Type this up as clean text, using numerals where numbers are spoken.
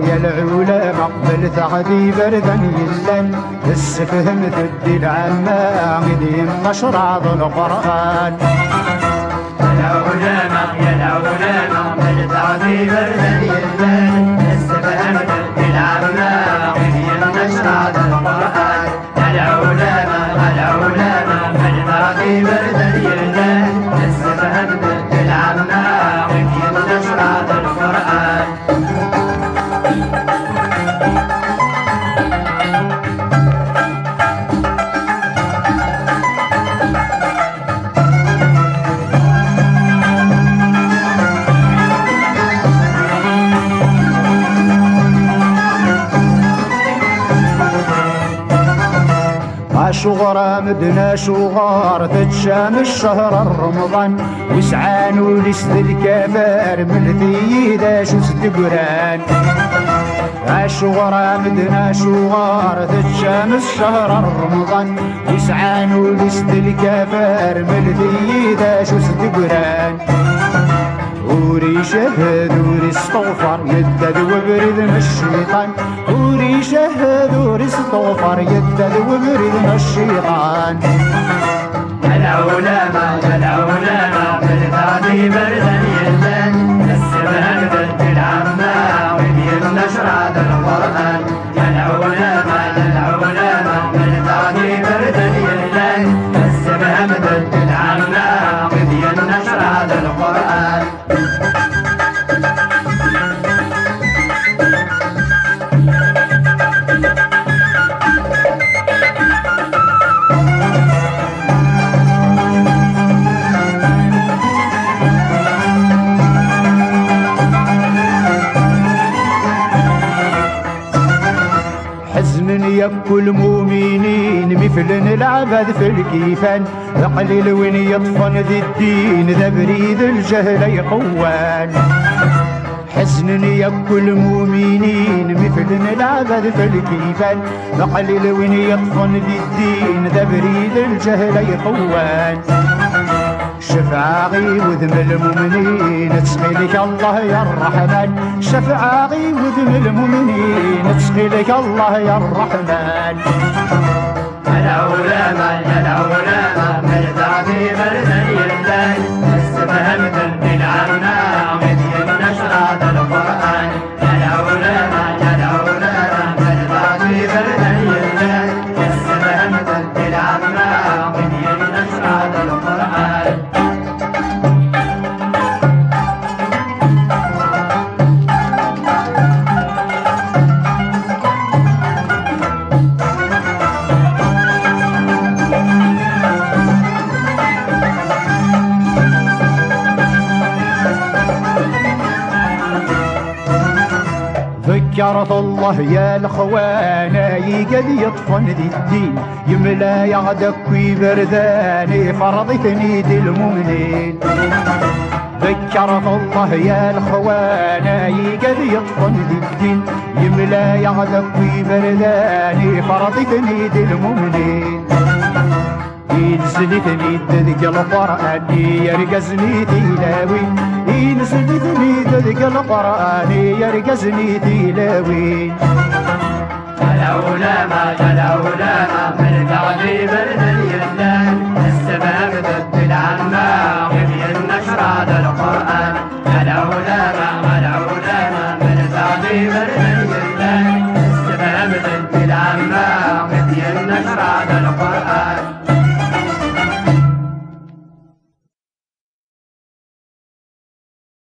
يا العلماء بالثغدي بردا يلن السفهم تدي العامة غديم تشرع القرآن. يا العلماء بالثغدي بردا يلن السفهم تدي العامة غديم تشرع القرآن. العلماء بالثغدي بردا يلن السفهم تدي العامة غديم تشرع القرآن. شغرة مدنا شغار تتشام الشهر الرمضان وسعان ولسد الكبار من ثيدا شو ستقران. شغرة مدنا شغار تتشام الشهر الرمضان وسعان ولسد الكبار من ثيدا شو ستقران. وري شهد وري استغفر يدد وبرد من الشيطان. وري شهد وري استغفر يدد وبرد من الشيطان. العلماء بالثغدي بردا يلن السبهان ضد العامة وبين نشرة القرآن. العلماء بالثغدي بردا يلن السبهان ضد العامة وبين نشرة القرآن. كل مؤمنين مثل العبد في الكيفان قليل وين يطفن ذي الدين ذا بريد الجهل يقوان. حزن يا كل مؤمنين مثل العبد في الكيفان قليل وين يطفن ذي الدين ذا بريد الجهل يقوان. شفعاغي وذم المؤمنين تسقيلك الله يا الرحمن. شفعاغي وذم المؤمنين تسقيلك الله يا الرحمن. العلماء بالثغدي بردا يلن السفهم ضد العامة غديم نشرة القرآن. العلماء بالثغدي بردا يلن السفهم ضد العامة غديم نشرة القرآن. ذكرت الله يا الخوانا يقد يطفن ذي الدين يملا يغدك ويبرداني فرضتني دي المؤمنين. ذكرت الله يا الخوانا يقد يطفن ذي الدين يملا يغدك ويبرداني فرضتني دي المؤمنين. ينزلتني تذك القرآن يرقزني تلاوي. ينزلتني تذك القرآن يرقزني تلاوي. العلماء بالثغدي بردا يلن السباب ضد العامة وبين نشرة القرآن. العلماء بالثغدي بردا يلن السباب ضد العامة وبين نشرة القرآن.